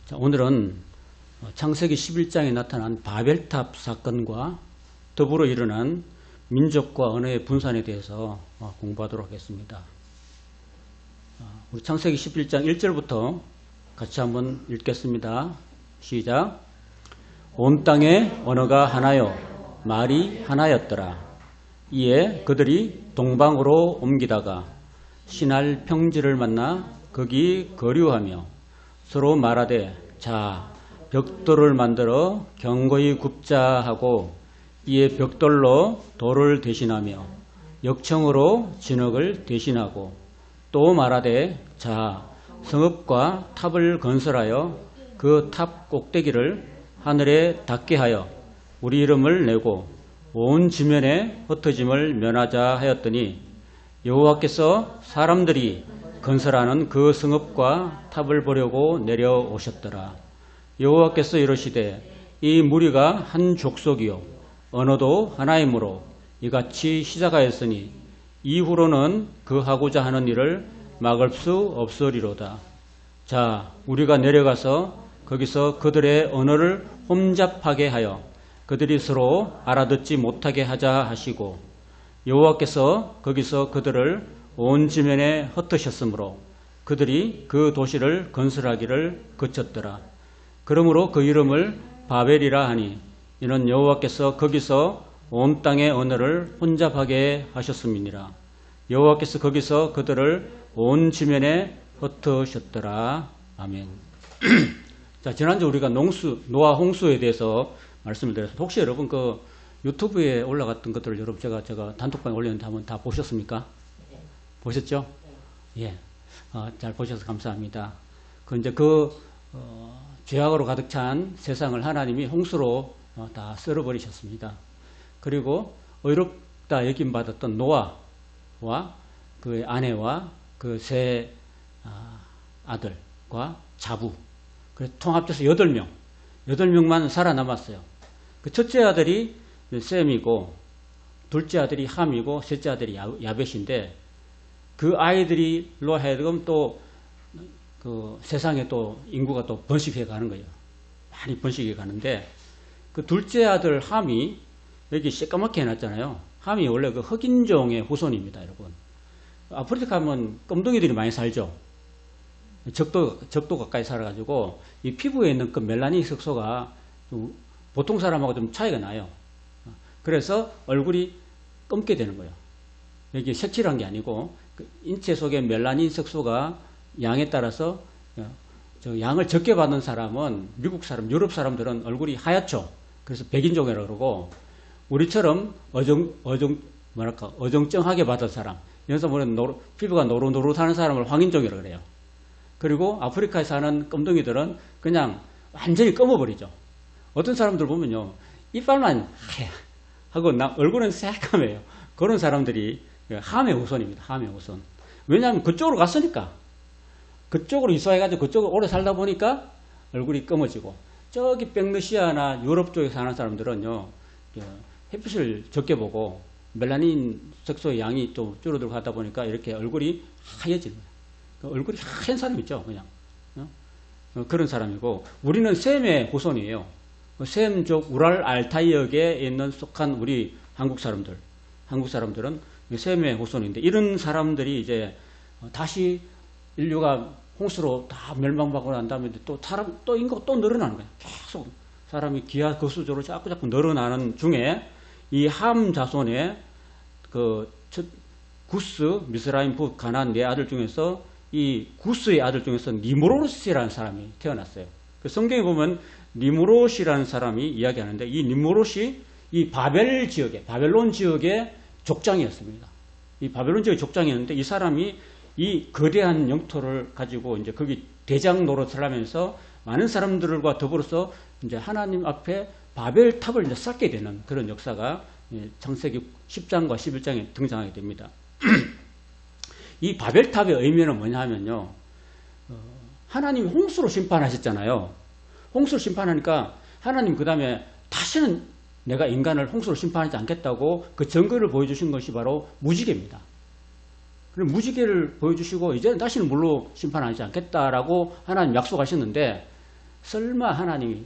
자, 오늘은 창세기 11장에 나타난 바벨탑 사건과 더불어 일어난 민족과 언어의 분산에 대해서 공부하도록 하겠습니다. 우리 창세기 11장 1절부터 같이 한번 읽겠습니다. 시작. 온 땅의 언어가 하나요 말이 하나였더라. 이에 그들이 동방으로 옮기다가 신할 평지를 만나 거기 거류하며 서로 말하되 자 벽돌을 만들어 견고히 굽자 하고 이에 벽돌로 돌을 대신하며 역청으로 진흙을 대신하고 또 말하되 자 성읍과 탑을 건설하여 그 탑 꼭대기를 하늘에 닿게 하여 우리 이름을 내고 온 지면에 흩어짐을 면하자 하였더니 여호와께서 사람들이 건설하는 그 성읍과 탑을 보려고 내려오셨더라. 여호와께서 이르시되 이 무리가 한 족속이요 언어도 하나이므로 이같이 시작하였으니 이후로는 그 하고자 하는 일을 막을 수 없으리로다. 자 우리가 내려가서 거기서 그들의 언어를 혼잡하게 하여 그들이 서로 알아듣지 못하게 하자 하시고 여호와께서 거기서 그들을 온 지면에 흩으셨으므로 그들이 그 도시를 건설하기를 그쳤더라. 그러므로 그 이름을 바벨이라 하니 이는 여호와께서 거기서 온 땅의 언어를 혼잡하게 하셨음이니라. 여호와께서 거기서 그들을 온 지면에 흩으셨더라. 아멘. 자, 지난주 우리가 노아 홍수에 대해서 말씀을 드렸습니다. 혹시 여러분 그 유튜브에 올라갔던 것들을 여러분 제가 단톡방에 올렸는데 한번 다 보셨습니까? 네. 보셨죠? 네. 예. 잘 보셔서 감사합니다. 이제 죄악으로 가득 찬 세상을 하나님이 홍수로 다 썰어버리셨습니다. 그리고 의롭다 여김받았던 노아와 그의 아내와 그 세 아들과 자부. 그래서 통합해서 8명만 살아남았어요. 그 첫째 아들이 셈이고, 둘째 아들이 함이고, 셋째 아들이 야벳인데, 그 아이들이로 하여금 또, 세상에 또 인구가 또 번식해 가는 거예요. 많이 번식해 가는데, 그 둘째 아들 함이, 여기 새까맣게 해놨잖아요. 함이 원래 그 흑인종의 후손입니다, 여러분. 아프리카 가면 껌둥이들이 많이 살죠. 적도 가까이 살아가지고, 이 피부에 있는 그 멜라닌 색소가 보통 사람하고 좀 차이가 나요. 그래서 얼굴이 검게 되는 거예요. 이게 색칠한 게 아니고 그 인체 속의 멜라닌 색소가 양에 따라서 양을 적게 받는 사람은 미국 사람, 유럽 사람들은 얼굴이 하얗죠. 그래서 백인종이라고 그러고 우리처럼 어정쩡하게 받은 사람, 여기서 보면 피부가 노릇노릇하는 사람을 황인종이라고 그래요. 그리고 아프리카에 사는 껌둥이들은 그냥 완전히 검어버리죠. 어떤 사람들 보면요, 이빨만 하얗 하고 얼굴은 새까매요. 그런 사람들이 함의 후손입니다. 함의 후손. 왜냐하면 그쪽으로 갔으니까. 그쪽으로 이사해가지고 그쪽으로 오래 살다 보니까 얼굴이 검어지고, 저기 백러시아나 유럽 쪽에 사는 사람들은요, 햇빛을 적게 보고 멜라닌 색소의 양이 또 줄어들고 하다 보니까 이렇게 얼굴이 하얘집니다. 얼굴이 하얀 사람 있죠, 그냥. 그런 사람이고, 우리는 셈의 후손이에요. 셈족 우랄 알타이역에 있는 속한 우리 한국 사람들은 셈의 후손인데, 이런 사람들이 이제 다시 인류가 홍수로 다 멸망받고 난 다음에 또 인구가 또 늘어나는 거예요. 계속 사람이 기하급수적으로 자꾸 늘어나는 중에 이 함 자손의 구스, 미스라임, 붓, 가나안 네 아들 중에서 이 구스의 아들 중에서 니므롯이라는 사람이 태어났어요. 성경에 보면 니므롯이라는 사람이 이야기하는데, 이 니므롯이 이 바벨론 지역의 족장이었습니다. 이 바벨론 지역의 족장이었는데, 이 사람이 이 거대한 영토를 가지고 이제 거기 대장 노릇을 하면서 많은 사람들과 더불어서 이제 하나님 앞에 바벨탑을 이제 쌓게 되는 그런 역사가 창세기 10장과 11장에 등장하게 됩니다. 이 바벨탑의 의미는 뭐냐 하면요, 하나님이 홍수로 심판하셨잖아요. 홍수로 심판하니까 하나님 그 다음에 다시는 내가 인간을 홍수로 심판하지 않겠다고 그 증거를 보여주신 것이 바로 무지개입니다. 그럼 무지개를 보여주시고 이제는 다시는 물로 심판하지 않겠다라고 하나님 약속하셨는데, 설마 하나님이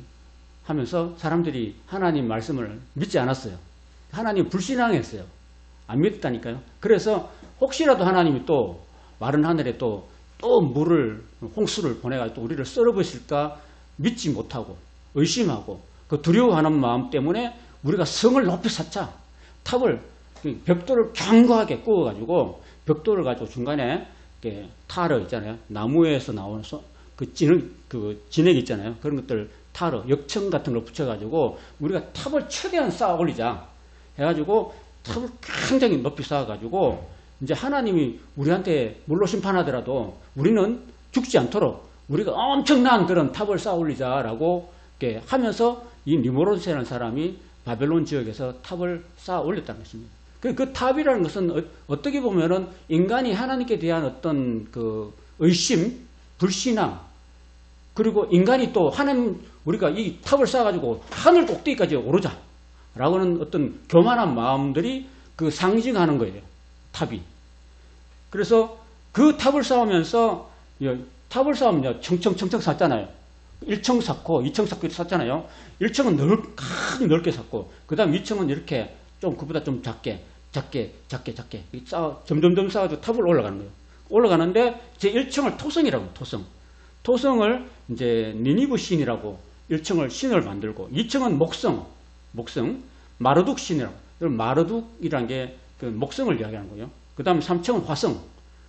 하면서 사람들이 하나님 말씀을 믿지 않았어요. 하나님 불신앙했어요. 안 믿었다니까요. 그래서 혹시라도 하나님이 또 마른 하늘에 또 물을, 홍수를 보내가지고 우리를 썰어버실까 믿지 못하고 의심하고 그 두려워하는 마음 때문에 우리가 성을 높이 쌓자. 탑을, 벽돌을 견고하게 구워가지고 벽돌을 가지고 중간에 타르 있잖아요. 나무에서 나오는 그 진액 있잖아요. 그런 것들 타르, 역청 같은 걸 붙여가지고 우리가 탑을 최대한 쌓아 올리자 해가지고 탑을 굉장히 높이 쌓아가지고 이제 하나님이 우리한테 물로 심판하더라도 우리는 죽지 않도록 우리가 엄청난 그런 탑을 쌓아 올리자라고 하면서 이 니무롯이라는 사람이 바벨론 지역에서 탑을 쌓아 올렸다는 것입니다. 그 탑이라는 것은 어떻게 보면은 인간이 하나님께 대한 어떤 그 의심, 불신앙, 그리고 인간이 또 하나님, 우리가 이 탑을 쌓아가지고 하늘 꼭대기까지 오르자라고는 어떤 교만한 마음들이 그 상징하는 거예요. 탑이. 그래서 그 탑을 쌓으면서 탑을 쌓으면 청청 쌓잖아요. 1층 쌓고 2층 쌓고 쌓잖아요. 1층은 넓게 쌓고 그 다음 2층은 이렇게 좀 그보다 좀 작게 점점 쌓아가지고 탑을 올라가는 거예요. 올라가는데 제 1층을 토성이라고 해요. 토성을 이제 니니브 신이라고 1층을 신을 만들고 2층은 목성 마르둑 신이라고. 마르둑이라는 게 그 목성을 이야기하는 거예요. 그 다음에 3층은 화성.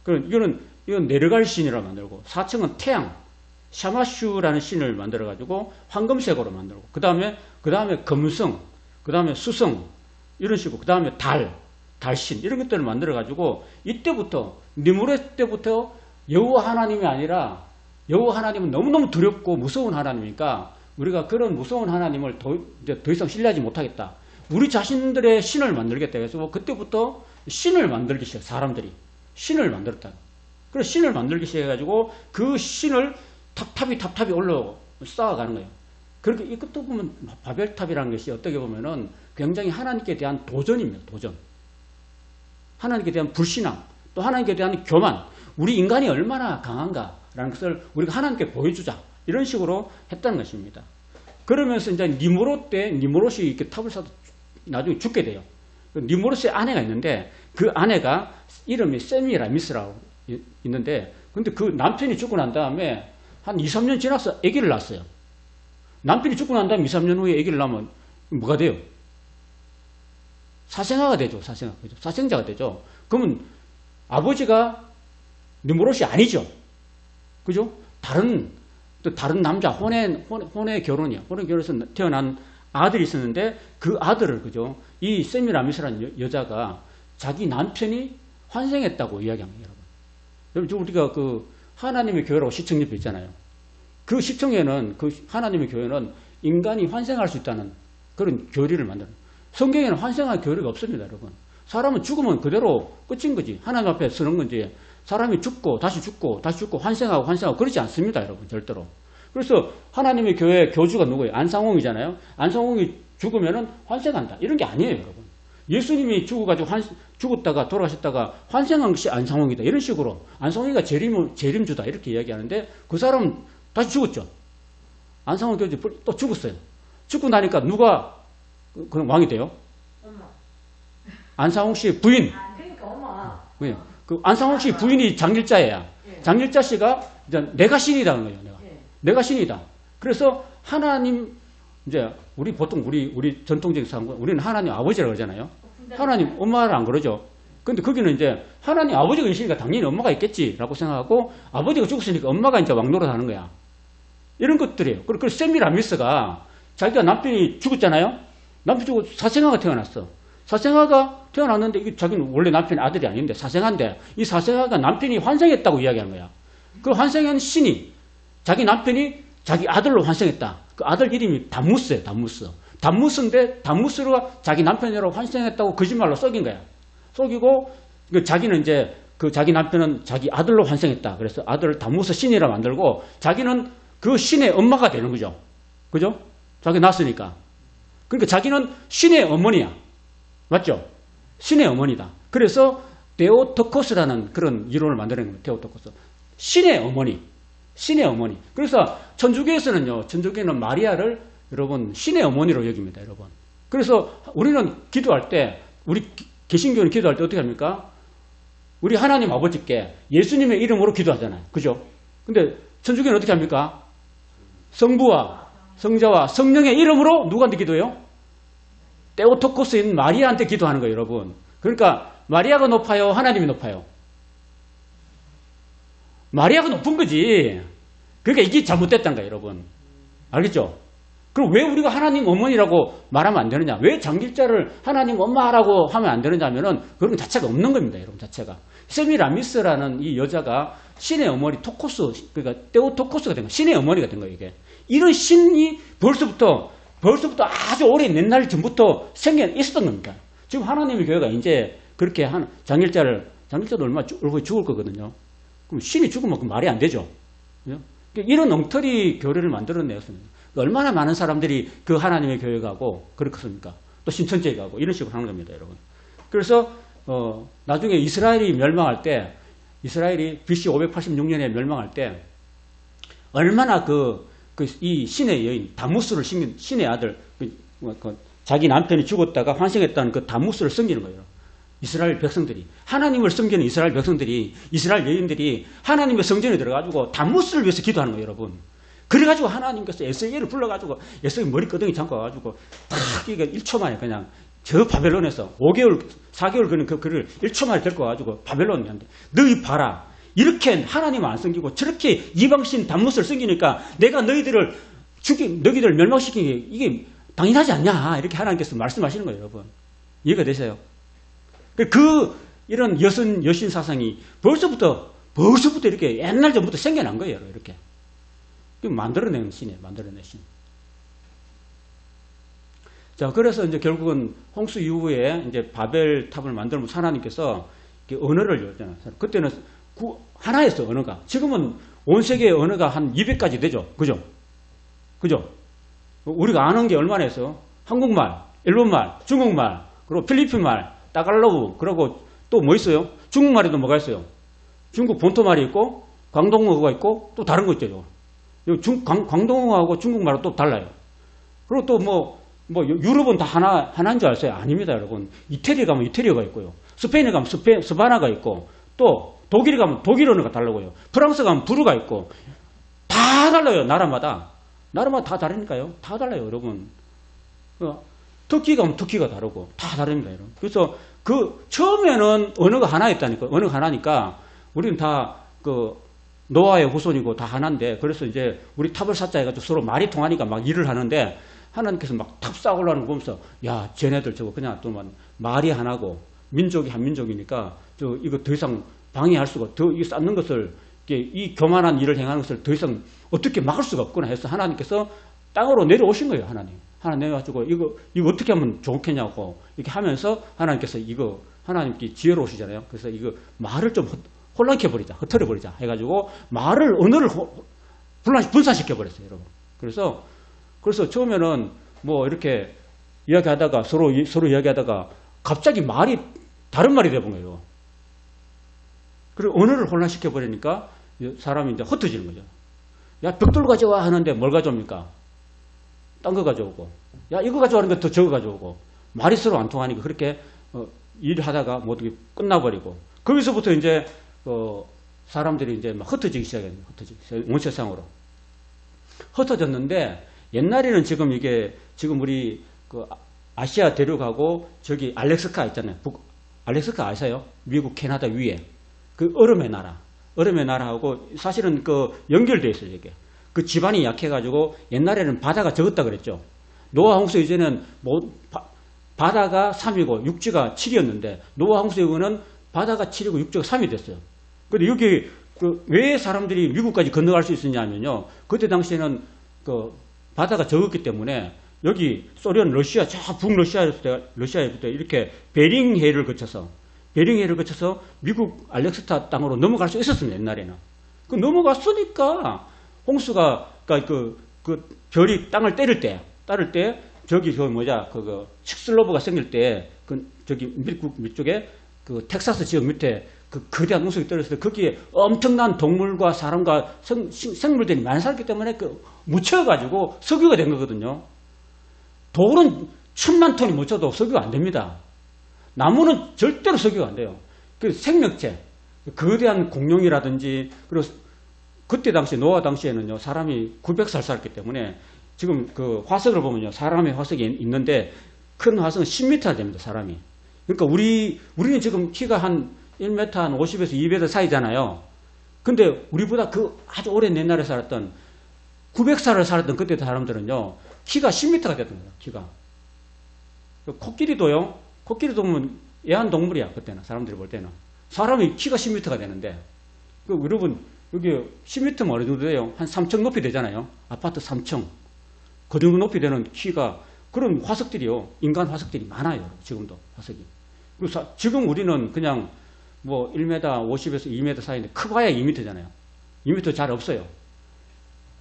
이건 내려갈 신이라고 만들고 4층은 태양 샤마슈라는 신을 만들어가지고 황금색으로 만들고 그 다음에 금성, 그 다음에 수성 이런 식으로 그 다음에 달신 이런 것들을 만들어가지고 이때부터 니무롯 때부터 여호와 하나님이 아니라 여호와 하나님은 너무너무 두렵고 무서운 하나님이니까 우리가 그런 무서운 하나님을 더 이상 신뢰하지 못하겠다. 우리 자신들의 신을 만들겠다 해서 그때부터 신을 만들기 시작. 사람들이 신을 만들었다. 그래서 신을 만들기 시작해가지고 그 신을 탑탑이 올라 쌓아가는 거예요. 그렇게 이것도 보면 바벨탑이라는 것이 어떻게 보면은 굉장히 하나님께 대한 도전입니다. 도전. 하나님께 대한 불신앙, 또 하나님께 대한 교만. 우리 인간이 얼마나 강한가라는 것을 우리가 하나님께 보여주자. 이런 식으로 했다는 것입니다. 그러면서 이제 니무롯이 이렇게 탑을 쌓아도 나중에 죽게 돼요. 니무롯의 아내가 있는데 그 아내가 이름이 세미라미스라고 있는데 근데 그 남편이 죽고 난 다음에 한 2, 3년 지나서 아기를 낳았어요. 남편이 죽고 난 다음에 2, 3년 후에 아기를 낳으면 뭐가 돼요? 사생아가 되죠. 사생자가 되죠. 그러면 아버지가 니무롯이 아니죠. 그죠? 다른 남자 혼의 결혼이야. 혼의 결혼에서 태어난 아들이 있었는데 그 아들을 그죠? 이 세미라미스라는 여자가 자기 남편이 환생했다고 이야기합니다. 여러분 우리가 그 하나님의 교회라고 시청 옆에 있잖아요. 그 시청에는 그 하나님의 교회는 인간이 환생할 수 있다는 그런 교리를 만드는. 성경에는 환생할 교리가 없습니다, 여러분. 사람은 죽으면 그대로 끝인 거지. 하나님 앞에 서는 건지. 사람이 죽고 다시 환생하고 그렇지 않습니다, 여러분. 절대로. 그래서 하나님의 교회 교주가 누구예요? 안상홍이잖아요. 안상홍이 죽으면은 환생한다. 이런 게 아니에요, 여러분. 예수님이 죽었다가 돌아가셨다가 환생한 것이 안상홍이다. 이런 식으로 안상홍이가 재림주다. 이렇게 이야기하는데 그 사람은 다시 죽었죠. 안상홍 교주 또 죽었어요. 죽고 나니까 누가 그럼 왕이 돼요? 엄마. 안상홍 씨의 부인. 그러니까 엄마. 그 안상홍 씨 부인이 장길자예요. 예. 장길자 씨가 이제 내가 신이라는 거예요. 내가 신이다. 그래서 하나님 이제 보통 우리 전통적인 상관 우리는 하나님 아버지라고 그러잖아요. 하나님 엄마를 안 그러죠. 근데 거기는 이제 하나님 아버지가 있으니까 당연히 엄마가 있겠지라고 생각하고 아버지가 죽었으니까 엄마가 이제 왕노릇 하는 거야. 이런 것들이에요. 그리고 세미라미스가 자기가 남편이 죽었잖아요. 남편이 죽고 사생아가 태어났어. 사생아가 태어났는데 이게 자기는 원래 남편이 아들이 아닌데 사생아인데 이 사생아가 남편이 환생했다고 이야기하는 거야. 그 환생한 신이 자기 남편이 자기 아들로 환생했다. 그 아들 이름이 담무스예요. 담무스인데 담무스가 자기 남편으로 환생했다고 거짓말로 속인 거야. 속이고 자기는 이제 그 자기 남편은 자기 아들로 환생했다. 그래서 아들을 담무스 신이라 만들고 자기는 그 신의 엄마가 되는 거죠. 그죠? 자기 낳았으니까. 그러니까 자기는 신의 어머니야. 맞죠? 신의 어머니다. 그래서 데오토코스라는 그런 이론을 만드는 거예요. 데오토코스. 신의 어머니. 신의 어머니. 그래서 천주교에서는요, 천주교는 마리아를 여러분 신의 어머니로 여깁니다, 여러분. 그래서 우리는 기도할 때, 우리 개신교는 기도할 때 어떻게 합니까? 우리 하나님 아버지께 예수님의 이름으로 기도하잖아요. 그죠? 근데 천주교는 어떻게 합니까? 성부와 성자와 성령의 이름으로 누구한테 기도해요? 테오토코스인 마리아한테 기도하는 거예요, 여러분. 그러니까 마리아가 높아요? 하나님이 높아요? 마리아가 높은 거지. 그러니까 이게 잘못됐다는 거예요, 여러분. 알겠죠? 그럼 왜 우리가 하나님 어머니라고 말하면 안 되느냐? 왜 장길자를 하나님 엄마라고 하면 안 되느냐 하면은 그런 자체가 없는 겁니다, 여러분, 자체가. 세미라미스라는 이 여자가 신의 어머니 토코스, 그러니까 테오토코스가 된 거예요. 신의 어머니가 된 거예요, 이게. 이런 신이 벌써부터 아주 오랜 옛날 전부터 있었던 겁니다. 지금 하나님의 교회가 이제 그렇게 장길자도 얼마 죽을 거거든요. 그럼 신이 죽으면 그 말이 안 되죠. 이런 엉터리 교회를 만들어내었습니다. 얼마나 많은 사람들이 그 하나님의 교회 가고 그렇겠습니까? 또 신천지에 가고 이런 식으로 하는 겁니다, 여러분. 그래서 나중에 이스라엘이 멸망할 때, 이스라엘이 BC 586년에 멸망할 때 얼마나 이 신의 여인 다무스를 섬긴 신의 아들, 자기 남편이 죽었다가 환생했다는 그 다무스를 섬기는 거예요. 이스라엘 백성들이, 하나님을 섬기는 이스라엘 백성들이, 이스라엘 여인들이 하나님의 성전에 들어가지고 다무스를 위해서 기도하는 거예요, 여러분. 그래가지고 하나님께서 에스겔을 불러가지고 에스겔 머리끄덩이 잡고 와가지고 탁 이게 1초 만에 그냥 저 바벨론에서 5개월, 4개월 그는 그 글을 1초 만에 데리고 와가지고 바벨론한테 너희 봐라. 이렇게 하나님을 안 섬기고 저렇게 이방신 단무스를 섬기니까 내가 너희들을 멸망시킨 게 이게 당연하지 않냐. 이렇게 하나님께서 말씀하시는 거예요, 여러분. 이해가 되세요? 이런 여신 사상이 벌써부터 이렇게 옛날 전부터 생겨난 거예요, 이렇게. 만들어낸 신이에요, 만들어낸 신. 자, 그래서 이제 결국은 홍수 이후에 이제 바벨 탑을 만들면서 하나님께서 언어를 열잖아요. 그때는 하나였어, 언어가. 지금은 온 세계의 언어가 한 200가지 되죠. 그죠? 우리가 아는 게 얼마나 있어? 한국말, 일본말, 중국말, 그리고 필리핀말, 따갈로그, 그리고 또 뭐 있어요? 중국말에도 뭐가 있어요? 중국 본토말이 있고, 광동어가 있고, 또 다른 거 있죠. 광동어하고 중국말은 또 달라요. 그리고 또 유럽은 다 하나인 줄 아세요? 아닙니다, 여러분. 이태리 가면 이태리어가 있고요. 스페인에 가면 스바나가 있고, 또 독일에 가면 독일 언어가 다르고요. 프랑스 가면 부르가 있고, 다 달라요, 나라마다. 나라마다 다 다르니까요. 다 달라요, 여러분. 터키 가면 터키가 다르고, 다 다릅니다, 여러분. 그래서 처음에는 언어가 하나였다니까, 언어가 하나니까, 우리는 다 노아의 후손이고 다 하나인데, 그래서 이제 우리 탑을 쌓자 해가지고 서로 말이 통하니까 막 일을 하는데, 하나님께서 막 탑 쌓으려는 거 보면서, 야, 쟤네들 저거 그냥 또 말이 하나고, 민족이 한 민족이니까, 이거 더 이상 방해할 수가, 이 쌓는 것을, 이 교만한 일을 행하는 것을 더 이상 어떻게 막을 수가 없구나 해서 하나님께서 땅으로 내려오신 거예요, 하나님. 하나님 내려가지고, 이거 어떻게 하면 좋겠냐고, 이렇게 하면서 하나님께서 하나님께 지혜로우시잖아요. 그래서 이거 말을 좀 혼란케 버리자, 흩어려버리자 해가지고, 언어를 분산시켜버렸어요, 여러분. 그래서 처음에는 이렇게 이야기하다가, 서로 이야기하다가, 갑자기 다른 말이 되어본 거예요. 그리고 언어를 혼란시켜버리니까 사람이 이제 흩어지는 거죠. 야, 벽돌 가져와 하는데 뭘 가져옵니까? 딴 거 가져오고. 야, 이거 가져오는 거 더 저거 가져오고. 말이 서로 안 통하니까 그렇게 일을 하다가 모두 끝나버리고. 거기서부터 이제 사람들이 이제 막 흩어지기 시작해요. 온 세상으로. 흩어졌는데 옛날에는 지금 우리 아시아 대륙하고 저기 알래스카 있잖아요. 알래스카 아세요? 미국, 캐나다 위에. 얼음의 나라하고 사실은 연결되어 있어요, 이게. 그 지반이 약해가지고 옛날에는 바다가 적었다 그랬죠. 노아 홍수 이전에는 바다가 3이고 육지가 7이었는데 노아 홍수 이후는 바다가 7이고 육지가 3이 됐어요. 근데 여기 왜 사람들이 미국까지 건너갈 수 있었냐면요. 그때 당시에는 바다가 적었기 때문에 여기 소련, 러시아, 저 북러시아에부터 이렇게 베링해를 거쳐서 미국 알래스카 땅으로 넘어갈 수 있었습니다, 옛날에는. 넘어갔으니까 홍수가, 별이 땅을 따를 때, 저기 식슬로브가 생길 때, 저기 미국 밑쪽에 텍사스 지역 밑에 그 거대한 운석이 떨어졌을 때 거기에 엄청난 동물과 사람과 생물들이 많이 살기 때문에 그 묻혀가지고 석유가 된 거거든요. 돌은 1000만 톤이 묻혀도 석유가 안 됩니다. 나무는 절대로 석유가 안 돼요. 그 생명체, 거대한 공룡이라든지, 그리고 그때 당시, 노아 당시에는요, 사람이 900살 살았기 때문에 지금 그 화석을 보면요, 사람의 화석이 있는데 큰 화석은 10m 됩니다, 사람이. 그러니까 우리는 지금 키가 한 1m 한 50에서 2m 사이잖아요. 근데 우리보다 그 아주 오랜 옛날에 살았던 900살을 살았던 그때 사람들은요, 키가 10m가 됐던 거예요, 키가. 코끼리도요, 코끼리도 보면 애완동물이야, 그때는. 사람들이 볼 때는. 사람이 키가 10m가 되는데, 여러분, 여기 10m면 어느 정도 돼요? 한 3층 높이 되잖아요. 아파트 3층. 그 정도 높이 되는 키가, 그런 화석들이요, 인간 화석들이 많아요, 지금도 화석이. 그래서 지금 우리는 그냥 뭐 1m 50에서 2m 사이인데 크봐야 2m잖아요. 2m 잘 없어요.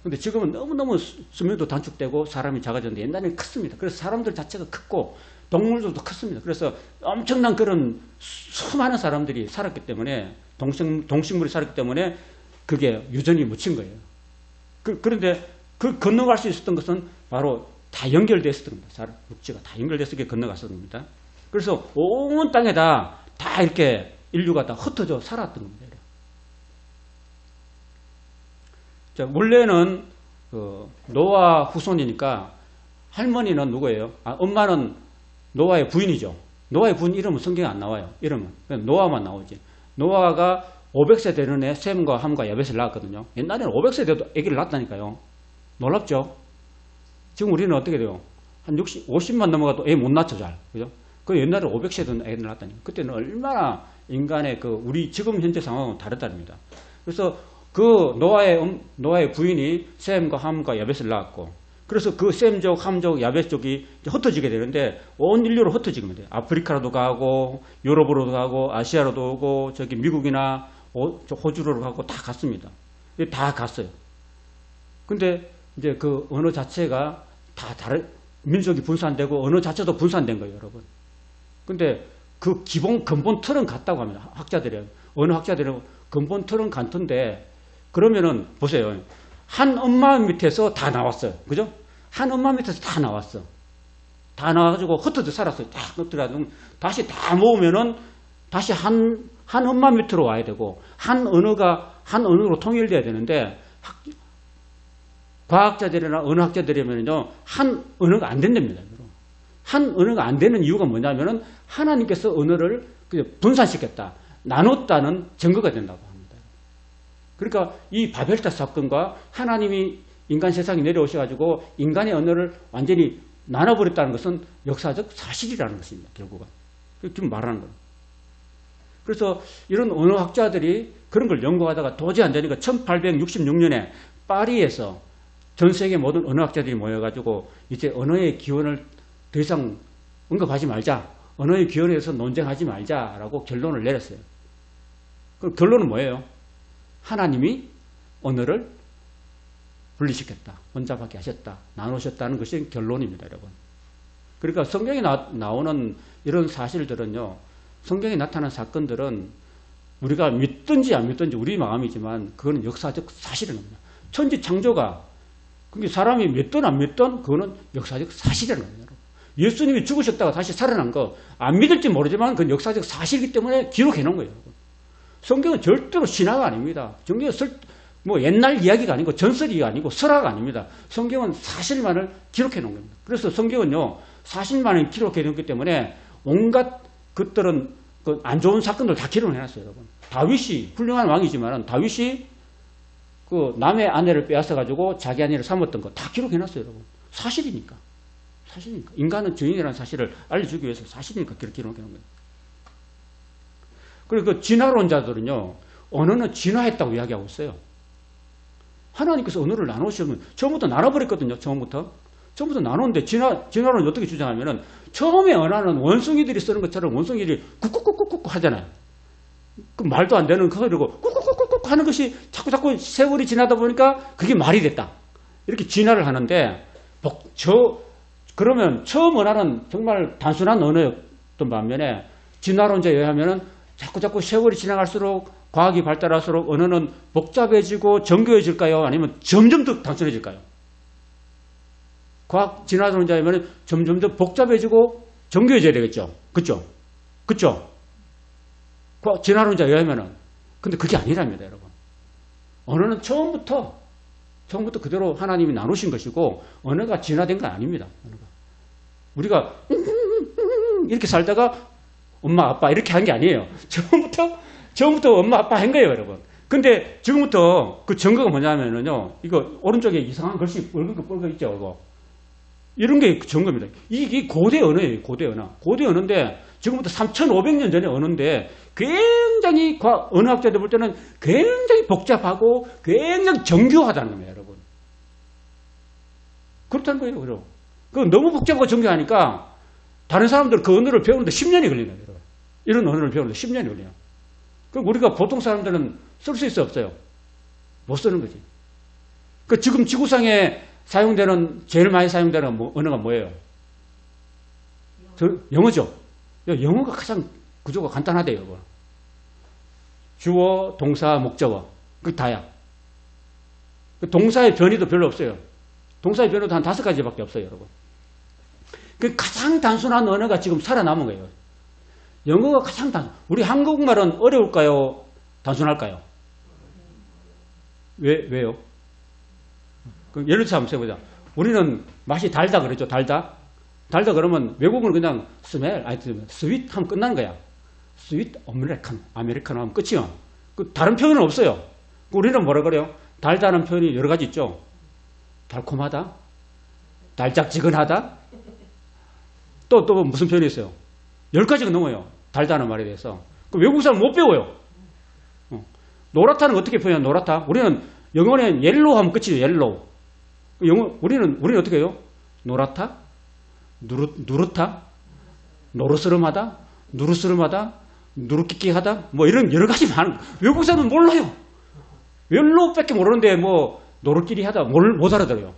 근데 지금은 너무너무 수명도 단축되고 사람이 작아졌는데 옛날에는 컸습니다. 그래서 사람들 자체가 컸고 동물들도 컸습니다. 그래서 엄청난 그런 수많은 사람들이 살았기 때문에 동식물이 살았기 때문에 그게 유전이 묻힌 거예요. 그런데 그 건너갈 수 있었던 것은 바로 다 연결되어 있었던 겁니다. 육지가 다 연결돼서 건너갔었던 겁니다. 그래서 온 땅에다 다 이렇게 인류가 다 흩어져 살았던 겁니다. 자, 원래는 노아 후손이니까 할머니는 누구예요? 엄마는 노아의 부인이죠. 노아의 부인 이름은 성경에 안 나와요. 이름은. 노아만 나오지. 노아가 500세 되는 애 셈과 함과 야벳을 낳았거든요. 옛날에는 500세 돼도 아기를 낳았다니까요. 놀랍죠? 지금 우리는 어떻게 돼요? 한 50만 넘어가도 애 못 낳죠, 잘. 그죠? 그 옛날에 500세 된 애를 낳았다니. 그때는 얼마나 인간의 우리 지금 현재 상황은 다르답니다. 그래서 그 노아의 부인이 셈과 함과 야벳을 낳았고, 그래서 그 셈족, 함족, 야벳족이 흩어지게 되는데 온 인류로 흩어지게 돼요. 아프리카로도 가고 유럽으로도 가고 아시아로도 오고 저기 미국이나 호주로 가고 다 갔습니다. 다 갔어요. 근데 이제 그 언어 자체가 다 다른 민족이 분산되고 언어 자체도 분산된 거예요, 여러분. 근데 그 근본 틀은 같다고 합니다. 학자들이. 언어 학자들은 근본 틀은 같은데, 그러면은 보세요. 한 엄마 밑에서 다 나왔어요. 그죠? 한 엄마 밑에서 다 나왔어. 다 나와가지고 흩어져 살았어요. 다 흩어져가지고 다시 다 모으면은 다시 한 엄마 밑으로 와야 되고, 한 언어로 통일돼야 되는데, 과학자들이나 언어학자들이면요, 한 언어가 안 된답니다. 한 언어가 안 되는 이유가 뭐냐면은 하나님께서 언어를 분산시켰다, 나눴다는 증거가 된다고 합니다. 그러니까 이 바벨탑 사건과 하나님이 인간 세상에 내려오셔가지고 인간의 언어를 완전히 나눠버렸다는 것은 역사적 사실이라는 것입니다. 결국은. 지금 말하는 거예요. 그래서 이런 언어학자들이 그런 걸 연구하다가 도저히 안 되니까 1866년에 파리에서 전 세계 모든 언어학자들이 모여가지고 이제 언어의 기원을 더 이상 언급하지 말자. 언어의 기원에 대해서 논쟁하지 말자라고 결론을 내렸어요. 그 결론은 뭐예요? 하나님이 언어를 분리시켰다. 혼잡하게 하셨다. 나누셨다는 것이 결론입니다, 여러분. 그러니까 성경에 나오는 이런 사실들은요, 성경에 나타난 사건들은 우리가 믿든지 안 믿든지 우리 마음이지만 그거는 역사적 사실인 겁니다. 천지 창조가 그게 사람이 믿든 안 믿든 그거는 역사적 사실이라는 겁니다. 예수님이 죽으셨다가 다시 살아난 거 안 믿을지 모르지만 그건 역사적 사실이기 때문에 기록해 놓은 거예요. 성경은 절대로 신화가 아닙니다. 성경은 뭐 옛날 이야기가 아니고 전설이 아니고 설화가 아닙니다. 성경은 사실만을 기록해 놓은 겁니다. 그래서 성경은요, 사실만을 기록해 놓기 때문에 온갖 것들은 그 안 좋은 사건들 다 기록해 놨어요, 여러분. 다윗이 훌륭한 왕이지만 다윗이 그 남의 아내를 빼앗아 가지고 자기 아내를 삼았던 거 다 기록해 놨어요, 여러분. 사실이니까. 사실이니까. 인간은 주인이라는 사실을 알려주기 위해서 사실이니까 그렇게 기록해 놓은 거예요. 그리고 그 진화론자들은요, 언어는 진화했다고 이야기하고 있어요. 하나님께서 언어를 나누시면 처음부터 나눠버렸거든요. 처음부터 나누는데 진화론이 어떻게 주장하면은 처음에 언어는 원숭이들이 쓰는 것처럼 원숭이들이 쿡쿡쿡쿡 하잖아요. 그 말도 안 되는 그거고 쿡쿡쿡쿡 하는 것이 자꾸 세월이 지나다 보니까 그게 말이 됐다. 이렇게 진화를 하는데 그러면 처음 언어는 정말 단순한 언어였던 반면에 진화론자에 의하면은 자꾸 세월이 지나갈수록 과학이 발달할수록 언어는 복잡해지고 정교해질까요? 아니면 점점 더 단순해질까요? 과학 진화론자이면 점점 더 복잡해지고 정교해져야 되겠죠. 그쵸? 과학 진화론자에 의하면은. 근데 그게 아니랍니다, 여러분. 언어는 처음부터 그대로 하나님이 나누신 것이고, 언어가 진화된 건 아닙니다. 언어가. 우리가 이렇게 살다가 엄마, 아빠 이렇게 한 게 아니에요. 처음부터 엄마, 아빠 한 거예요, 여러분. 근데 지금부터 그 증거가 뭐냐면요. 이거 오른쪽에 이상한 글씨 뻘거 있죠, 이거. 이런 게 증거입니다. 이게 고대 언어예요, 고대 언어. 고대 언어인데 지금부터 3,500년 전의 언어인데 굉장히 언어학자들 볼 때는 굉장히 복잡하고 굉장히 정교하다는 겁니다, 여러분. 그렇다는 거예요, 그죠? 그 너무 복잡하고 정교하니까 다른 사람들 그 언어를 배우는데 10년이 걸리네요, 여러분. 이런 언어를 배우는데 10년이 걸려요. 그럼 우리가 보통 사람들은 쓸 수 있어, 없어요? 못 쓰는 거지. 그 지금 지구상에 제일 많이 사용되는 언어가 뭐예요? 영어죠. 영어가 가장 구조가 간단하대요, 이거. 주어, 동사, 목적어. 그게 다야. 동사의 변이도 별로 없어요. 동사의 변이도 한 5가지밖에 없어요, 여러분. 그 가장 단순한 언어가 지금 살아남은 거예요. 영어가 가장 우리 한국말은 어려울까요? 단순할까요? 왜요? 예를 들어서 한번 써보자. 우리는 맛이 달다 그랬죠, 달다 그러면 외국은 그냥 스윗 하면 끝나는 거야. 스윗 아메리카노 하면 끝이야. 그 다른 표현은 없어요. 우리는 뭐라 그래요? 달다는 표현이 여러 가지 있죠. 달콤하다, 달짝지근하다, 또 무슨 표현이 있어요? 10가지가 넘어요. 달다는 말에 대해서. 외국 사람 못 배워요. 노랗다는 어떻게 표현해요? 노랗다. 우리는 영어는 옐로우 하면 끝이에요. 옐로우. 우리는 어떻게 해요? 노랗다, 누렇다, 노르스름하다, 누르스름하다, 누르끼끼하다, 뭐 이런 여러 가지 많은. 외국 사람은 몰라요. 옐로우밖에 모르는데 노릇끼리 하다 못 알아들어요.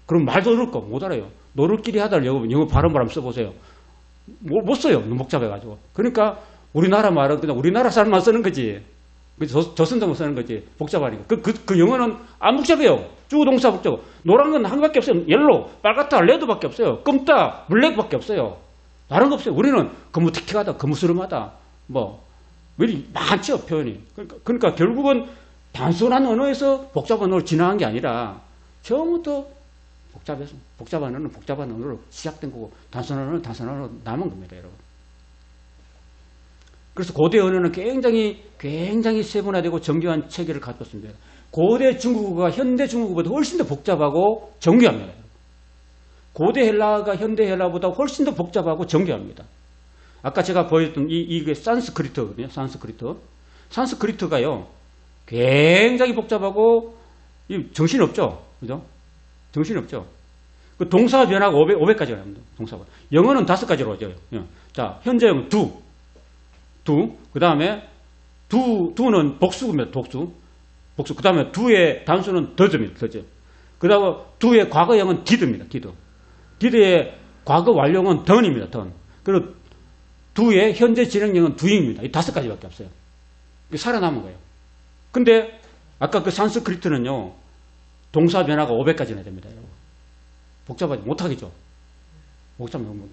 그럼 말도 어렵고 못 알아요. 노릇끼리 하다를 영어 발음을 한번 써보세요. 못 써요. 너무 복잡해가지고. 그러니까 우리나라 말은 그냥 우리나라 사람만 쓰는 거지. 조선동만 쓰는 거지. 복잡하니까. 그 영어는 안 복잡해요. 주동사 복잡. 노란 건 한 개밖에 없어요. 옐로우, 빨갛다, 레드밖에 없어요. 검다, 블랙밖에 없어요. 다른 거 없어요. 우리는 거무틱틱하다, 거무스름하다, 많죠, 표현이. 그러니까 결국은 단순한 언어에서 복잡한 언어로 진화한 게 아니라 처음부터 복잡한 언어는 복잡한 언어로 시작된 거고 단순한 언어는 단순한 언어로 남은 겁니다, 여러분. 그래서 고대 언어는 굉장히 세분화되고 정교한 체계를 갖고 있습니다. 고대 중국어가 현대 중국어보다 훨씬 더 복잡하고 정교합니다. 고대 헬라어가 현대 헬라어보다 훨씬 더 복잡하고 정교합니다. 아까 제가 보여줬던 이게 산스크리트거든요. 산스크리트가요. 굉장히 복잡하고 정신이 없죠. 그죠? 정신이 없죠. 그 동사 변화가 500가지가 나옵니다. 동사가. 영어는 5가지로 하죠. 자, 현재형 두. 그 다음에 두는 복수입니다. 복수. 그 다음에 두의 단수는 더즈입니다. 더즈. 그 다음에 두의 과거형은 디드입니다. 디드의 과거 완료형은 던입니다. 던. 그리고 두의 현재 진행형은 두잉입니다. 이 5가지밖에 없어요. 이게 살아남은 거예요. 근데 아까 그 산스크리트는요. 동사 변화가 500가지나 됩니다. 여러분. 복잡하지 못하겠죠. 복잡하면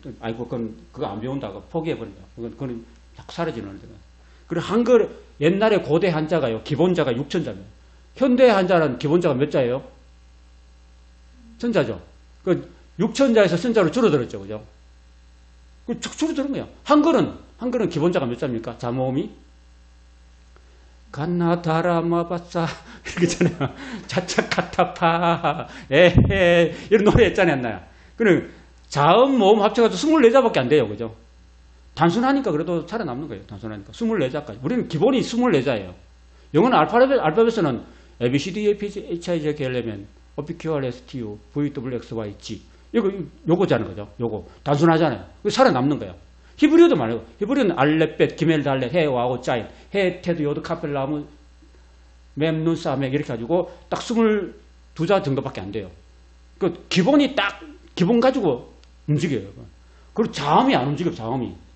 그거 안 배운다고 포기해버린다. 그건 자꾸 사라지는 언어잖아요. 그리고 한글 옛날에 고대 한자가요. 기본자가 6천자입니다. 현대 한자는 기본자가 몇 자예요? 천자죠. 그 6천자에서 천자로 줄어들었죠. 그죠? 그 줄어드는 거예요. 한글은 기본자가 몇 자입니까? 자모음이 간나다라마바사 이렇게 있잖아요. 자차카타파 에헤 이런 노래 했잖아요. 했나요? 그럼 자음 모음 합쳐가지고 24자밖에 안 돼요. 그죠? 단순하니까 그래도 살아남는 거예요. 단순하니까 24자까지. 우리는 기본이 24자예요. 영어는 알파벳에는 A, B, C, D, E, F, G, H, I, J, K, L, M, N, O, P, Q, R, S, T, U, V, W, X, Y, Z 요거잖아요. 그죠? 요거 단순하잖아요. 살아남는 거예요. 히브리어도 말해요. 히브리어는 알렛벳, 기멜, 달렛, 해, 와우, 짜인, 해, 테드, 요드, 카펠, 나무, 맴, 눈, 싸맥 이렇게 가지고 딱 22자 정도밖에 안 돼요. 그 기본이 딱 기본 가지고 움직여요. 그리고 자음이 안 움직여요.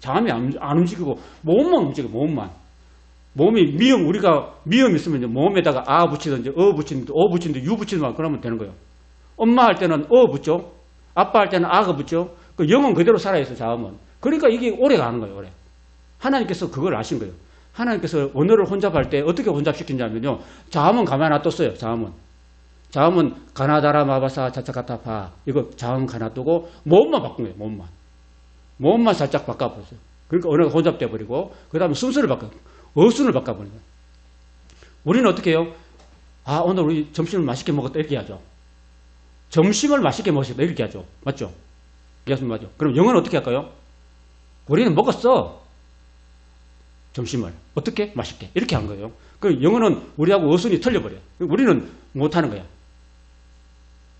자음이 안 움직이고 모음만 움직여요. 모음만. 모음이 미음, 우리가 미음 있으면 이제 모음에다가 아 붙이든지 어 붙이든지 어 붙이든지 유 붙이든지 그러면 되는 거예요. 엄마 할 때는 어 붙죠. 아빠 할 때는 아가 붙죠. 그 영은 그대로 살아있어, 자음은. 그러니까 이게 오래 가는 거예요, 오래. 하나님께서 그걸 아신 거예요. 하나님께서 언어를 혼잡할 때 어떻게 혼잡시키냐면요. 자음은 가만히 놔뒀어요, 자음은. 자음은 가나다라 마바사 자차가타파. 이거 자음 가나 두고 모음만 바꾼 거예요, 모음만. 모음만 살짝 바꿔버렸어요. 그러니까 언어가 혼잡돼 버리고, 그 다음에 순서를 바꿔, 어순을 바꿔버린 거예요. 우리는 어떻게 해요? 아, 오늘 우리 점심을 맛있게 먹었다, 이렇게 하죠. 점심을 맛있게 먹었다, 이렇게 하죠. 맞죠? 맞죠? 그럼 영어는 어떻게 할까요? 우리는 먹었어. 점심을. 어떻게? 맛있게. 이렇게 한 거예요. 그 영어는 우리하고 어순이 틀려버려요. 우리는 못하는 거야.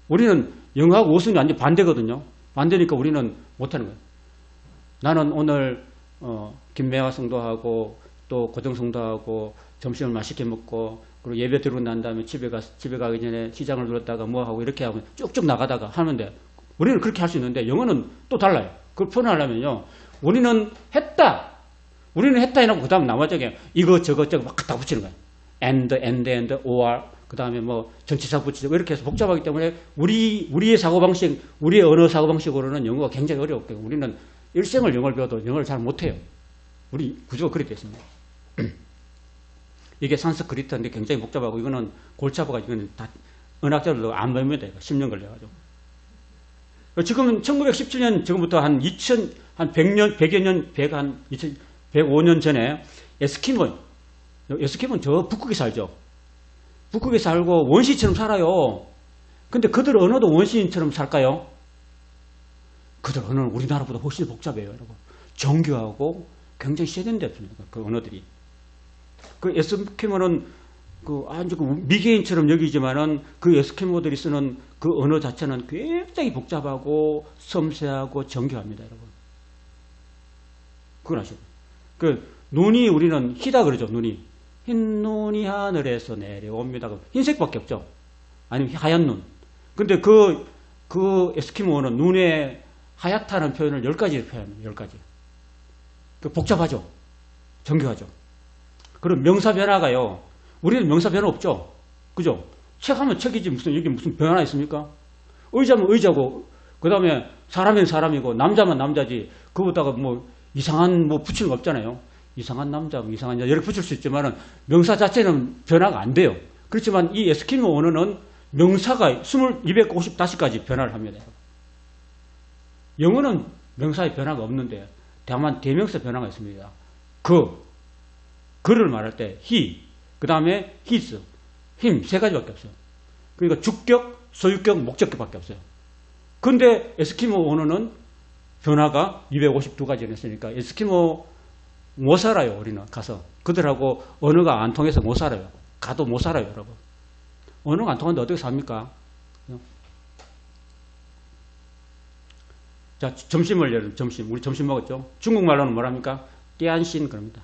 우리는 영어하고 어순이 완전 반대거든요. 반대니까 우리는 못하는 거예요. 나는 오늘 김매화 성도하고 또 고정 성도하고 점심을 맛있게 먹고 그리고 예배 들고 난 다음에 집에 가기 전에 시장을 들었다가 뭐 하고 이렇게 하고 쭉쭉 나가다가 하는데 우리는 그렇게 할 수 있는데 영어는 또 달라요. 그걸 표현하려면요. 우리는 했다. 우리는 했다 해놓고 그 다음 나머지에 이거 저거 막 갖다 붙이는 거예요. and, or 그 다음에 뭐 전치사 붙이고 이렇게 해서 복잡하기 때문에 우리의 사고방식, 우리의 언어 사고방식으로는 영어가 굉장히 어려웠고요. 우리는 일생을 영어를 배워도 영어를 잘 못해요. 우리 구조가 그렇게 됐습니다. 이게 산스크리트인데 굉장히 복잡하고 이거는 골치 아파가지고 이거는 다 은학자들도 안 배웁니다. 10년 걸려가지고. 지금은 1917년 지금부터 한 100년, 100여 년, 105년 전에 에스키모는 저 북극에 살죠. 북극에 살고 원시인처럼 살아요. 근데 그들 언어도 원시인처럼 살까요? 그들 언어는 우리나라보다 훨씬 복잡해요, 여러분. 정교하고 굉장히 세련됐습니다. 그 언어들이. 그 에스키모는 아주 미개인처럼 여기지만은 그 에스키모들이 쓰는 그 언어 자체는 굉장히 복잡하고 섬세하고 정교합니다, 여러분. 그건 아시죠? 눈이 우리는 희다 그러죠, 눈이. 흰 눈이 하늘에서 내려옵니다. 흰색밖에 없죠. 아니면 하얀 눈. 근데 그 에스키모는 눈에 하얗다는 표현을 10가지 표현합니다. 10가지. 복잡하죠. 정교하죠. 그럼 명사 변화가요. 우리는 명사 변화 없죠. 그죠? 책 하면 책이지 여기 무슨 변화 있습니까? 의자면 의자고 그 다음에 사람이면 사람이고 남자면 남자지. 그거다가 뭐 이상한 뭐 붙이는 거 없잖아요. 이상한 남자, 이상한 여자 이렇게 붙일 수 있지만은 명사 자체는 변화가 안 돼요. 그렇지만 이 에스키모 언어는 명사가 255가지 변화를 합니다. 영어는 명사의 변화가 없는데 다만 대명사 변화가 있습니다. 그를 말할 때 he, 그 다음에 his, him 3가지밖에 없어요. 그러니까 주격, 소유격, 목적격밖에 없어요. 근데 에스키모 언어는 변화가 252가지가 있으니까 에스키모 못 살아요. 우리는 가서 그들하고 언어가 안 통해서 못 살아요. 가도 못 살아요, 여러분. 언어가 안 통하는데 어떻게 삽니까? 자, 우리 점심 먹었죠? 중국말로는 뭐랍니까? 띠안신 그럽니다.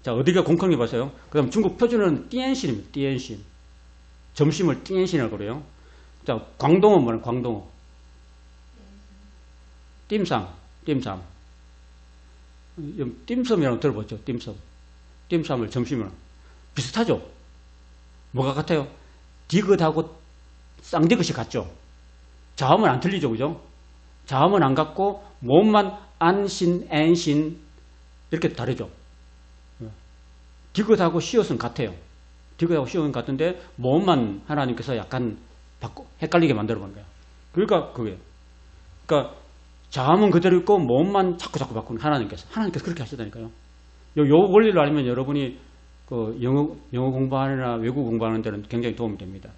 자, 어디가 공평해 보세요. 그 다음 중국 표준어는 띠엔신입니다. 띠엔신. 점심을 띠엔신이라고 그래요. 자, 광동어 뭐는 광동어? 띠쌈. 띠섬이라고 들어보죠. 띠섬을 점심으로. 비슷하죠? 뭐가 같아요? 디귿하고 쌍디귿이 같죠? 자음은 안 틀리죠, 그죠? 자음은 안 같고 몸만 안신, 앤신 이렇게 다르죠. 디귿하고 시옷은 같아요. 디귿하고 시옷은 같은데 몸만 하나님께서 약간 헷갈리게 만들어 보는 거예요. 그러니까 그게. 그러니까 자음은 그대로 있고 몸만 자꾸 바꾸는 하나님께서 그렇게 하시다니까요. 요 원리를 알면 여러분이 그 영어 공부하느나 외국 공부하는 데는 굉장히 도움이 됩니다.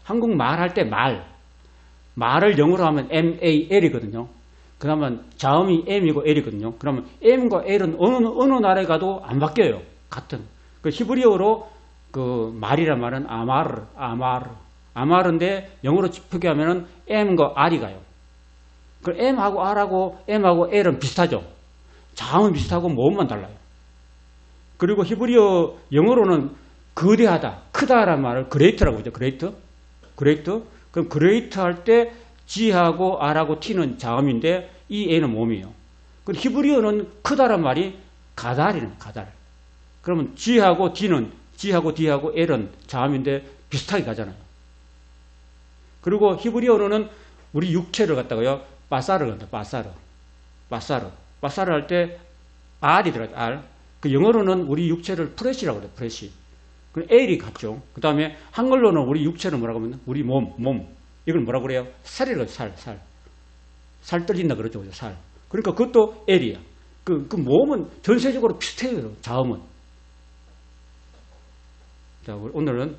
한국말 할 때 말을 영어로 하면 MAL이거든요. 그 다음에 자음이 M이고 L이거든요. 그러면 M과 L은 어느 나라에 가도 안 바뀌어요. 같은. 그 히브리어로 그 말이란 말은 아마르인데 영어로 표기하면은 M과 R이 가요. 그 M하고 R하고 M하고 L은 비슷하죠. 자음은 비슷하고 모음만 달라요. 그리고 히브리어 영어로는 거대하다, 크다라는 말을 그레이트라고 하죠. 그레이트. 그럼 그레이트 할 때 G하고 R하고 T는 자음인데 이 A는 모음이에요. 그리고 히브리어는 크다란 말이 가달이에요. 가달. 그러면 G하고 D하고 L은 자음인데 비슷하게 가잖아요. 그리고 히브리 언어는 우리 육체를 갖다가요, 바사르를 한다. 바사르 할 때 R이 들어가요. R. 그 영어로는 우리 육체를 프레시라고 그래요. 프레시. 그 L이 같죠. 그 다음에 한글로는 우리 육체를 뭐라고 하면 우리 몸. 이걸 뭐라고 그래요? 살이라고 해요. 살 떨린다 그러죠. 살. 그러니까 그것도 L이야. 그 몸은 전체적으로 비슷해요. 자음은. 자, 오늘은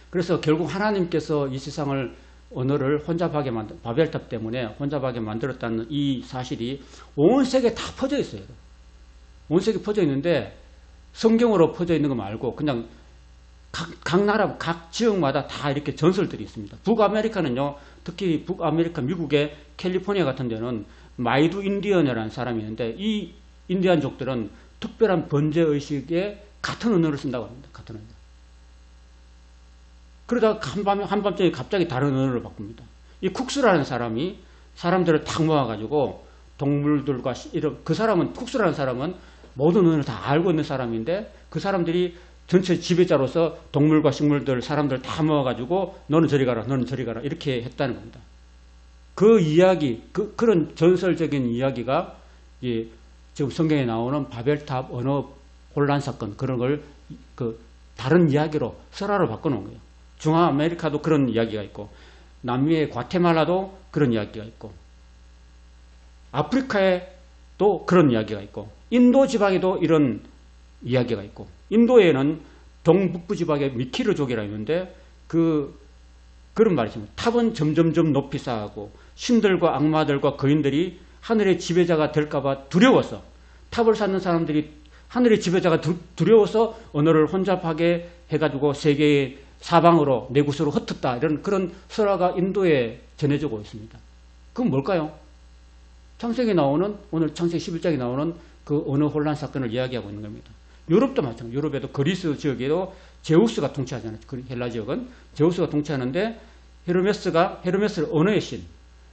그래서 결국 하나님께서 이 세상을 언어를 혼잡하게 만든 바벨탑 때문에 혼잡하게 만들었다는 이 사실이 온 세계에 다 퍼져 있어요. 온 세계에 퍼져 있는데 성경으로 퍼져 있는 거 말고 그냥 각 나라, 각 지역마다 다 이렇게 전설들이 있습니다. 북아메리카는요, 특히 북아메리카 미국의 캘리포니아 같은 데는 마이두 인디언이라는 사람이 있는데 이 인디안족들은 특별한 번제의식에 같은 언어를 쓴다고 합니다. 같은 언어. 그러다가 한밤중에 갑자기 다른 언어를 바꿉니다. 이 쿡스라는 사람이 사람들을 탁 모아가지고 동물들과 그 사람은 쿡스라는 사람은 모든 언어를 다 알고 있는 사람인데 그 사람들이 전체 지배자로서 동물과 식물들, 사람들 다 모아가지고 너는 저리 가라, 너는 저리 가라 이렇게 했다는 겁니다. 그 이야기, 그런 전설적인 이야기가 지금 성경에 나오는 바벨탑 언어 혼란 사건 그런 걸 다른 이야기로 설화를 바꿔놓은 거예요. 중앙아메리카도 그런 이야기가 있고 남미의 과테말라도 그런 이야기가 있고 아프리카에도 그런 이야기가 있고 인도 지방에도 이런 이야기가 있고 인도에는 동북부 지방에 미키르족이라 있는데 그런 말이 있습니다. 탑은 점점점 높이 쌓고 신들과 악마들과 거인들이 하늘의 지배자가 될까봐 두려워서 탑을 쌓는 사람들이 하늘의 지배자가 두려워서 언어를 혼잡하게 해가지고 세계의 사방으로 내구서로 흩었다. 이런 그런 설화가 인도에 전해지고 있습니다. 그건 뭘까요? 창세기에 나오는 오늘 창세기 11장에 나오는 그 언어 혼란 사건을 이야기하고 있는 겁니다. 유럽도 마찬가지로 유럽에도 그리스 지역에도 제우스가 통치하잖아요. 헬라 지역은 제우스가 통치하는데 헤르메스를 언어의 신.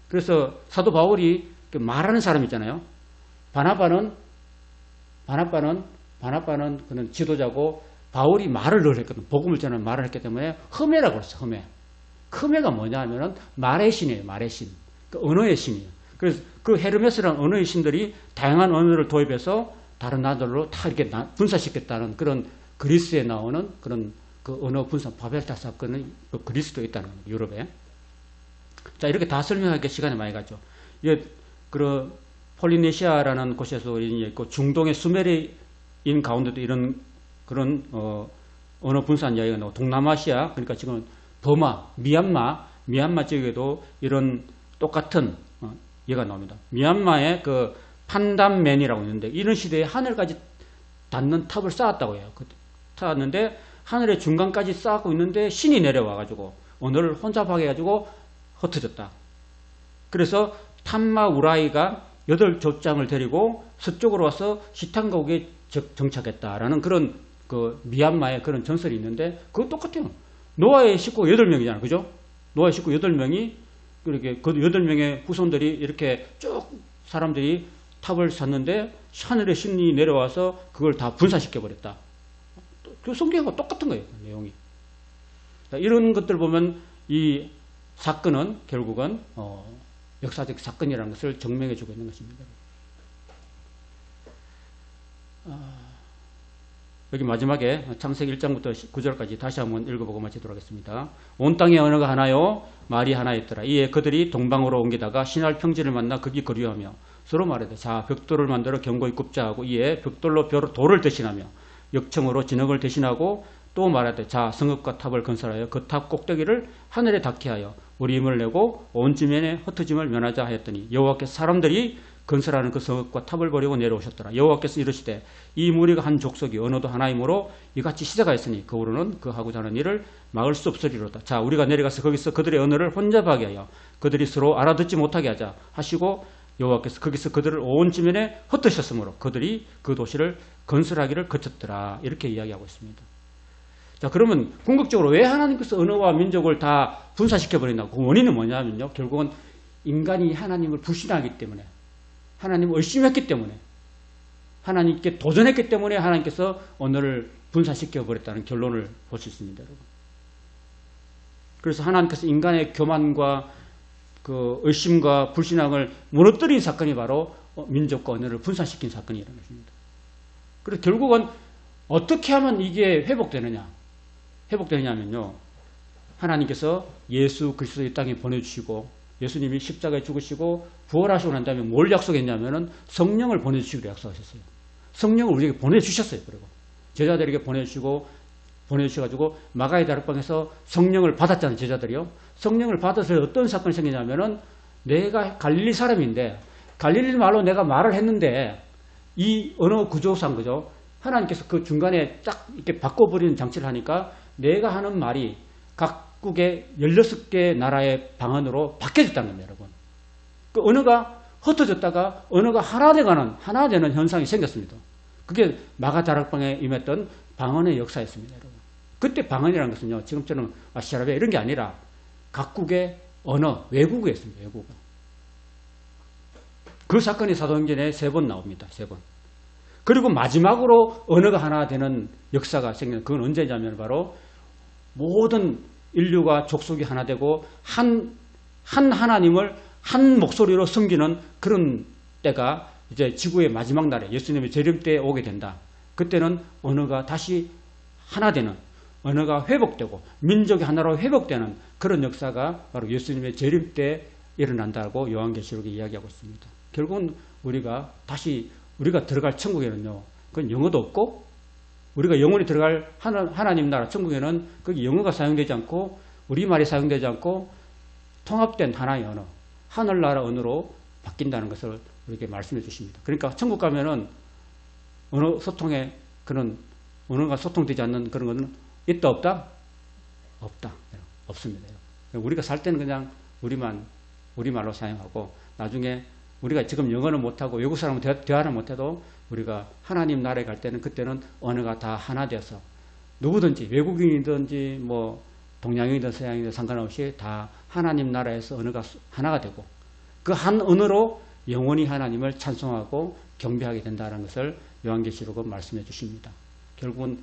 그래서 사도 바울이 말하는 사람 있잖아요. 바나바는 그는 지도자고 바울이 말을 늘 했거든. 복음을 전하는 말을 했기 때문에 흠해라고 그랬어. 흠해가 뭐냐 하면은 말의 신이에요. 말의 신. 그 언어의 신이에요. 그래서 그 헤르메스라는 언어의 신들이 다양한 언어를 도입해서 다른 나라들로 다 이렇게 분사시켰다는 그런 그리스에 나오는 그런 그 언어 분사 바벨탑 사건은 그 그리스도에 있다는 거예요. 유럽에. 자, 이렇게 다 설명하기에 시간이 많이 가죠. 이게 그 폴리네시아라는 곳에서 있고 중동의 수메르인 가운데도 이런 그런 언어 분산 이야기가 나오고 동남아시아 그러니까 지금 버마, 미얀마 지역에도 이런 똑같은 얘가 나옵니다. 미얀마의 그 판담맨이라고 있는데 이런 시대에 하늘까지 닿는 탑을 쌓았다고 해요. 쌓았는데 하늘의 중간까지 쌓고 있는데 신이 내려와가지고 언어를 혼잡하게 해가지고 흩어졌다. 그래서 탐마 우라이가 8족장을 데리고 서쪽으로 와서 시탄가옥에 정착했다라는 그런 그 미얀마의 그런 전설이 있는데 그거 똑같아요. 노아의 식구 8명이잖아요. 그죠? 노아의 식구 8명이 이렇게 그 8명의 후손들이 이렇게 쭉 사람들이 탑을 샀는데 하늘의 신이 내려와서 그걸 다 분사시켜버렸다. 그 성경과 똑같은 거예요. 내용이. 이런 것들 보면 이 사건은 결국은 역사적 사건이라는 것을 증명해 주고 있는 것입니다. 여기 마지막에 창세기 1장부터 9절까지 다시 한번 읽어보고 마치도록 하겠습니다. 온 땅의 언어가 하나요 말이 하나였더라. 이에 그들이 동방으로 옮기다가 신할 평지를 만나 거기 거류하며 서로 말하되 자 벽돌을 만들어 견고히 굽자 하고 이에 벽돌로 돌을 대신하며 역청으로 진흙을 대신하고 또 말하되 자 성읍과 탑을 건설하여 그 탑 꼭대기를 하늘에 닿게 하여 우리 힘을 내고 온 지면에 흩어짐을 면하자 하였더니 여호와께서 사람들이 건설하는 그 성읍과 탑을 버리고 내려오셨더라. 여호와께서 이르시되 이 무리가 한 족속이 언어도 하나이므로 이같이 시작하였으니 그 후로는 그 하고자 하는 일을 막을 수 없으리로다. 자 우리가 내려가서 거기서 그들의 언어를 혼잡하게 하여 그들이 서로 알아듣지 못하게 하자 하시고 여호와께서 거기서 그들을 온 지면에 흩으셨으므로 그들이 그 도시를 건설하기를 거쳤더라. 이렇게 이야기하고 있습니다. 자 그러면 궁극적으로 왜 하나님께서 언어와 민족을 다 분사시켜버린다고? 그 원인은 뭐냐면요. 결국은 인간이 하나님을 불신하기 때문에 하나님을 의심했기 때문에 하나님께 도전했기 때문에 하나님께서 언어를 분산시켜 버렸다는 결론을 볼 수 있습니다. 여러분. 그래서 하나님께서 인간의 교만과 그 의심과 불신앙을 무너뜨린 사건이 바로 민족과 언어를 분산시킨 사건이라는 것입니다. 그래서 결국은 어떻게 하면 이게 회복되느냐면요. 하나님께서 예수 그리스도 이 땅에 보내주시고 예수님이 십자가에 죽으시고 부활하시고 난 다음에 뭘 약속했냐면은 성령을 보내주시기로 약속하셨어요. 성령을 우리에게 보내주셨어요. 그리고 제자들에게 보내주셔가지고 마가의 다락방에서 성령을 받았잖아요. 제자들이요. 성령을 받아서 어떤 사건이 생기냐면은 내가 갈릴리 사람인데 갈릴리 말로 내가 말을 했는데 이 언어 구조상 그죠? 하나님께서 그 중간에 딱 이렇게 바꿔버리는 장치를 하니까 내가 하는 말이 각국의 16개 나라의 방언으로 바뀌어졌다는 겁니다. 여러분. 그 언어가 흩어졌다가 언어가 하나 되는 현상이 생겼습니다. 그게 마가 다락방에 임했던 방언의 역사였습니다. 여러분. 그때 방언이라는 것은요. 지금처럼 아시아라비아 이런 게 아니라 각국의 언어, 외국어였습니다. 외국어. 그 사건이 사도행전에 3번 나옵니다. 3번. 그리고 마지막으로 언어가 하나 되는 역사가 생기는 그건 언제냐면 바로 모든 인류가 족속이 하나 되고 한 하나님을 한 목소리로 섬기는 그런 때가 이제 지구의 마지막 날에 예수님의 재림 때에 오게 된다. 그때는 언어가 다시 하나 되는 언어가 회복되고 민족이 하나로 회복되는 그런 역사가 바로 예수님의 재림 때 일어난다고 요한계시록에 이야기하고 있습니다. 결국은 우리가 들어갈 천국에는요. 그건 영어도 없고 우리가 영원히 들어갈 하나님 나라 천국에는 거기 영어가 사용되지 않고 우리말이 사용되지 않고 통합된 하나의 언어, 하늘나라 언어로 바뀐다는 것을 우리에게 말씀해 주십니다. 그러니까 천국 가면은 언어 소통에 그런 언어가 소통되지 않는 그런 것은 있다 없다? 없다. 없습니다. 우리가 살 때는 그냥 우리말로 사용하고 나중에 우리가 지금 영어는 못하고 외국 사람은 대화를 못해도 우리가 하나님 나라에 갈 때는 그때는 언어가 다 하나 되어서 누구든지 외국인이든지 뭐 동양인이든 서양인이든 상관없이 다 하나님 나라에서 언어가 하나가 되고 그 한 언어로 영원히 하나님을 찬송하고 경배하게 된다는 것을 요한계시록은 말씀해 주십니다. 결국은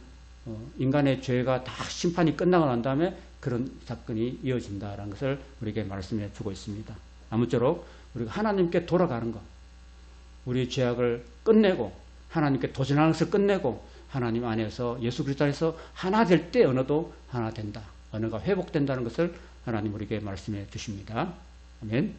인간의 죄가 다 심판이 끝나고 난 다음에 그런 사건이 이어진다는 것을 우리에게 말씀해 주고 있습니다. 아무쪼록 우리가 하나님께 돌아가는 것, 우리의 죄악을 끝내고 하나님께 도전하는 것을 끝내고 하나님 안에서 예수 그리스도 안에서 하나 될 때 언어도 하나 된다. 언어가 회복된다는 것을 하나님 우리에게 말씀해 주십니다. 아멘.